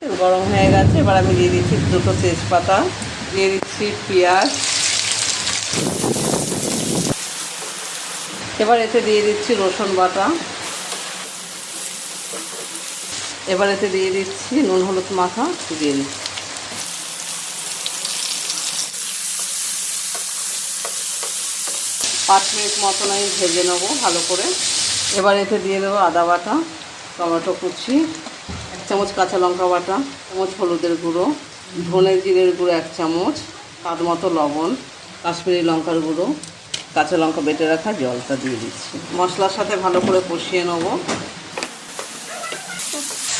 তেল গরম হয়ে গেছে, এবার আমি দিয়ে দিচ্ছি দুটো তেজপাতা, দিয়ে দিচ্ছি পেঁয়াজ, এবার এতে দিয়ে দিচ্ছি রসুন বাটা, এবার এতে দিয়ে দিচ্ছি নুন হলুদ মাখা, দিয়ে দিচ্ছি 5 মিনিট মতন আমি ভেজে নেবো ভালো করে। এবার এতে দিয়ে দেবো আদা বাটা, টমেটো কুচি, 1 চামচ কাঁচা লঙ্কা বাটা, 1 চামচ হলুদের গুঁড়ো, ধনে জিরের গুঁড়ো 1 চামচ, স্বাদ মতো লবণ, কাশ্মীরি লঙ্কার গুঁড়ো, কাঁচা লঙ্কা বেটে রাখা জলটা দিয়ে দিচ্ছি। মশলার সাথে ভালো করে কষিয়ে নেবো।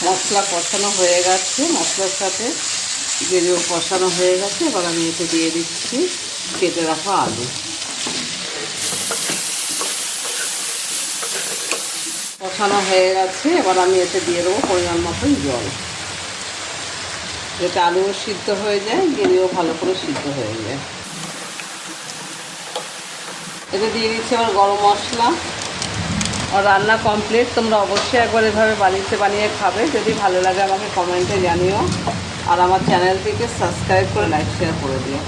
মশলা কষানো হয়ে গেছে, মশলার সাথে গ্রেভিও কষানো হয়ে গেছে। এবার আমি এতে দিয়ে দিচ্ছি কেটে রাখা আলু। কষানো হয়ে গেছে, এবার আমি এতে দিয়ে দেবো পরিমাণ মতন জল, যাতে আলুও সিদ্ধ হয়ে যায়, গ্রেভিও ভালো করে সিদ্ধ হয়ে যায়। এতে দিয়ে দিচ্ছি আবার গরম মশলা। আর রান্না কমপ্লিট। তোমরা অবশ্যই একবার এভাবে বাড়িতে বানিয়ে খাবে। যদি ভালো লাগে আমাকে কমেন্টে জানিও, আর আমার চ্যানেলটিকে সাবস্ক্রাইব করে লাইক শেয়ার করে দিও।